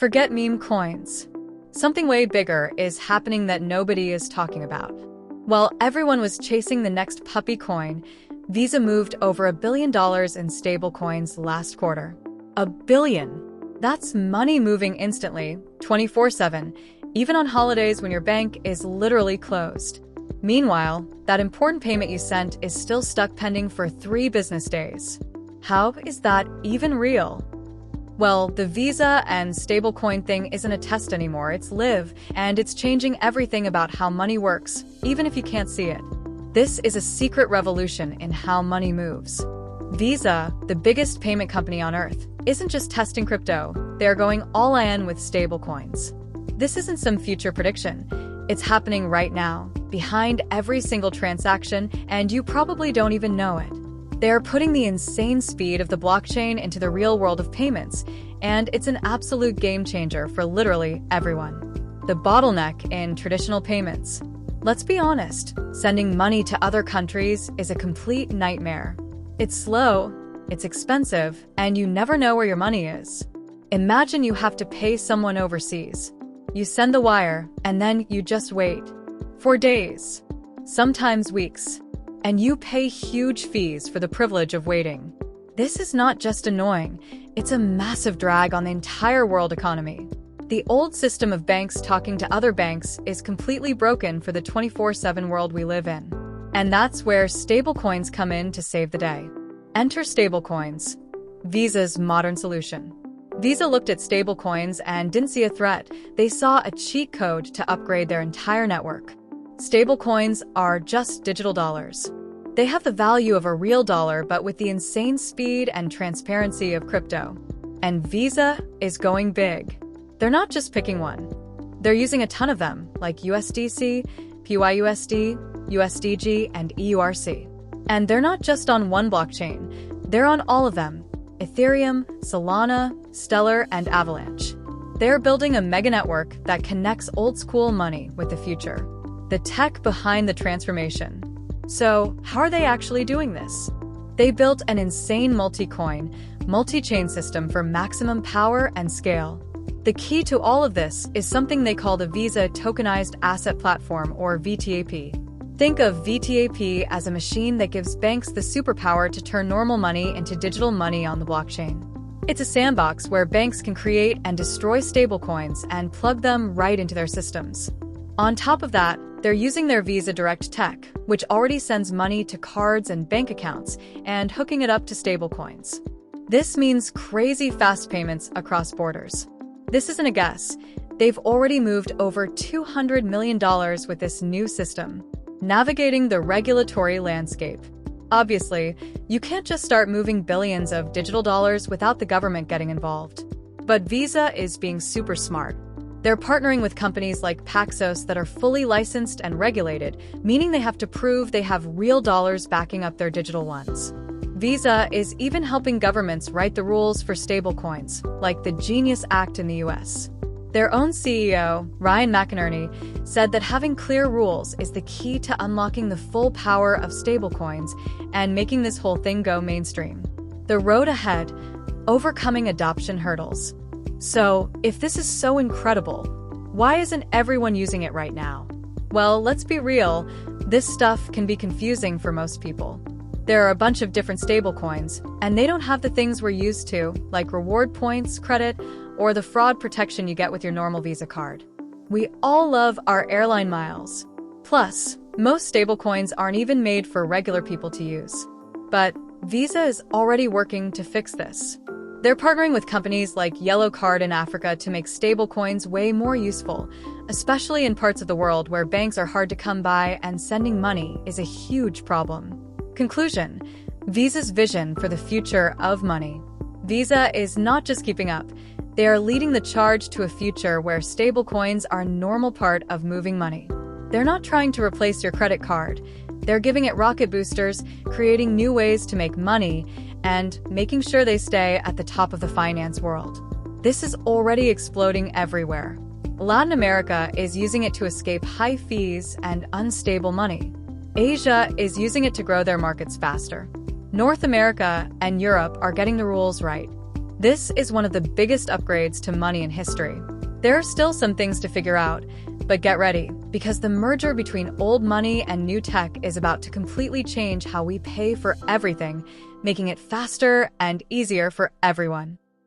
Forget meme coins. Something way bigger is happening that nobody is talking about. While everyone was chasing the next puppy coin, Visa moved over $1 billion in stablecoins last quarter. $1 billion. That's money moving instantly, 24/7, even on holidays when your bank is literally closed. Meanwhile, that important payment you sent is still stuck pending for 3 business days. How is that even real? Well, the Visa and stablecoin thing isn't a test anymore, it's live, and it's changing everything about how money works, even if you can't see it. This is a secret revolution in how money moves. Visa, the biggest payment company on earth, isn't just testing crypto, they're going all in with stablecoins. This isn't some future prediction, it's happening right now, behind every single transaction, and you probably don't even know it. They are putting the insane speed of the blockchain into the real world of payments, and it's an absolute game changer for literally everyone. The bottleneck in traditional payments. Let's be honest, sending money to other countries is a complete nightmare. It's slow, it's expensive, and you never know where your money is. Imagine you have to pay someone overseas. You send the wire, and then you just wait. For days, sometimes weeks. And you pay huge fees for the privilege of waiting. This is not just annoying, it's a massive drag on the entire world economy. The old system of banks talking to other banks is completely broken for the 24/7 world we live in. And that's where stablecoins come in to save the day. Enter stablecoins, Visa's modern solution. Visa looked at stablecoins and didn't see a threat. They saw a cheat code to upgrade their entire network. Stablecoins are just digital dollars. They have the value of a real dollar, but with the insane speed and transparency of crypto. And Visa is going big. They're not just picking one. They're using a ton of them, like USDC, PYUSD, USDG, and EURC. And they're not just on one blockchain. They're on all of them: Ethereum, Solana, Stellar, and Avalanche. They're building a mega network that connects old-school money with the future. The tech behind the transformation. So, how are they actually doing this? They built an insane multi-coin, multi-chain system for maximum power and scale. The key to all of this is something they call the Visa Tokenized Asset Platform, or VTAP. Think of VTAP as a machine that gives banks the superpower to turn normal money into digital money on the blockchain. It's a sandbox where banks can create and destroy stablecoins and plug them right into their systems. On top of that, they're using their Visa Direct tech, which already sends money to cards and bank accounts, and hooking it up to stablecoins. This means crazy fast payments across borders. This isn't a guess. They've already moved over $200 million with this new system, navigating the regulatory landscape. Obviously, you can't just start moving billions of digital dollars without the government getting involved. But Visa is being super smart. They're partnering with companies like Paxos that are fully licensed and regulated, meaning they have to prove they have real dollars backing up their digital ones. Visa is even helping governments write the rules for stablecoins, like the Genius Act in the US. Their own CEO, Ryan McInerney, said that having clear rules is the key to unlocking the full power of stablecoins and making this whole thing go mainstream. The road ahead: overcoming adoption hurdles. So, if this is so incredible, why isn't everyone using it right now? Well, let's be real, this stuff can be confusing for most people. There are a bunch of different stablecoins, and they don't have the things we're used to, like reward points, credit, or the fraud protection you get with your normal Visa card. We all love our airline miles. Plus, most stablecoins aren't even made for regular people to use. But Visa is already working to fix this. They're partnering with companies like Yellow Card in Africa to make stablecoins way more useful, especially in parts of the world where banks are hard to come by and sending money is a huge problem. Conclusion: Visa's vision for the future of money. Visa is not just keeping up, they are leading the charge to a future where stablecoins are a normal part of moving money. They're not trying to replace your credit card. They're giving it rocket boosters, creating new ways to make money, and making sure they stay at the top of the finance world. This is already exploding everywhere. Latin America is using it to escape high fees and unstable money. Asia is using it to grow their markets faster. North America and Europe are getting the rules right. This is one of the biggest upgrades to money in history. There are still some things to figure out, but get ready, because the merger between old money and new tech is about to completely change how we pay for everything, making it faster and easier for everyone.